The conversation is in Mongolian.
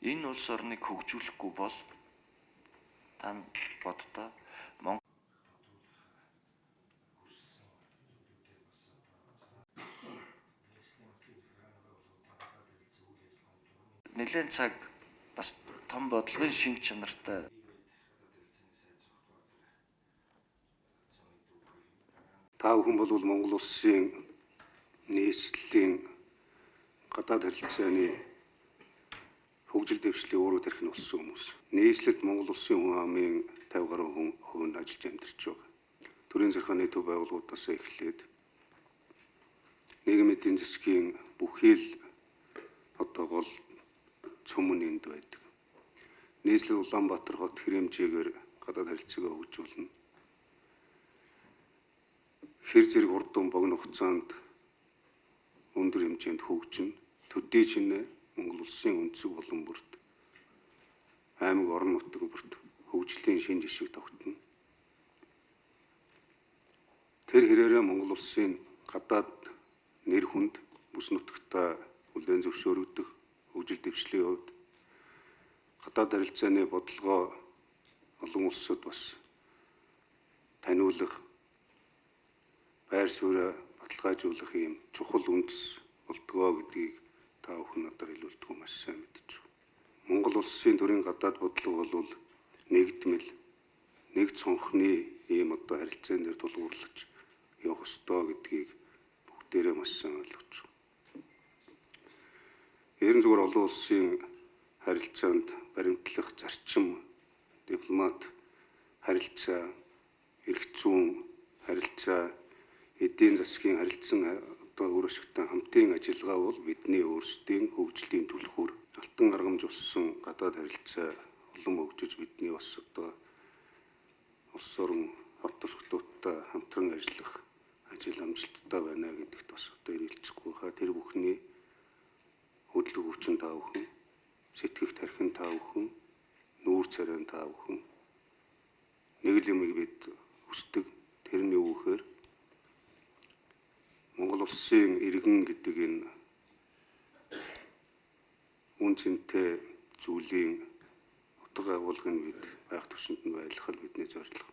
Энэ улс орныг хөгжүүлэхгүй бол та боддоо нэлээд цаг бас том бодлогын шин чанартай та бүхэн бол Монгол улсын нийслэлийн гадаад харилцааны хөгжил дэвшлийн өөрөө тэрх нь болсон хүмүүс. Нийслэлд Монгол улсын хүн амын 50 гаруй хувь нь ажиллаж амьдарч байгаа. Төрийн зохионы төв байгууллагуудаас эхлээд нийгмийн эдийн засгийн бүхий л одоо гол цөмөн энд байдаг. Нийслэл Улаанбаатар хот хэрэмжээгээр гадаад харилцаагаа хөгжүүлнэ. Хэр зэрэг урдун богино хугацаанд өндөр хэмжээнд хөгжинэ. Төдий шинэ Монгол улсын өнцөг болон бүрт аймаг орон нутаг бүрт хөгжлийн шин жишг тогтно. Тэр хэрээрээ Монгол улсын гадаад нэр хүнд бүс нутагтаа хүлээн зөвшөөрөгдөх хөгжил дэвшлийн хувьд гадаад харилцааны бодлогоо олон улсад бас таниулах, байр сууриа баталгаажуулах юм чухал үндэс болдгоо гэдгийг та бүхэн надад илүүлдэг маш сайн мэдэж байна. Монгол улсын төрийн гадаад бодлого бол нэгдмэл, нэг цонхны ийм одоо харилцаан дээр тулгуурлаж явах ёстой гэдгийг бүгдээрээ маш сайн ойлгож байна. Ерөн зүгээр олон улсын харилцаанд баримтлах зарчим, дипломат харилцаа, эрх зүйн харилцаа, эдийн засгийн харилцан одоо өөр ашигтай хамтын ажиллагаа бол бидний өөрсдийн хөгжлийн түлхүүр алтан аргамж болсон гадаад харилцаа улам хөгжиж бидний бас одоо улс орон хот тусгалтуудтай хамтран ажиллах ажил амжилттай байна гэдэгт бас одоо ирэлцэхгүй хаа. Тэр бүхний хөдөлгөөн хүчин та бүхэн, сэтгэх тархин та бүхэн, нүүр царайн та бүхэн нэг л юмыг бид хүсдэг. Тэрний юу гэхээр Монгол улсын иргэн гэдэг энэ үн цэнтэй зүйлийн утга агуулгыг бид байх тушаанд нь байлгах бидний зорилго.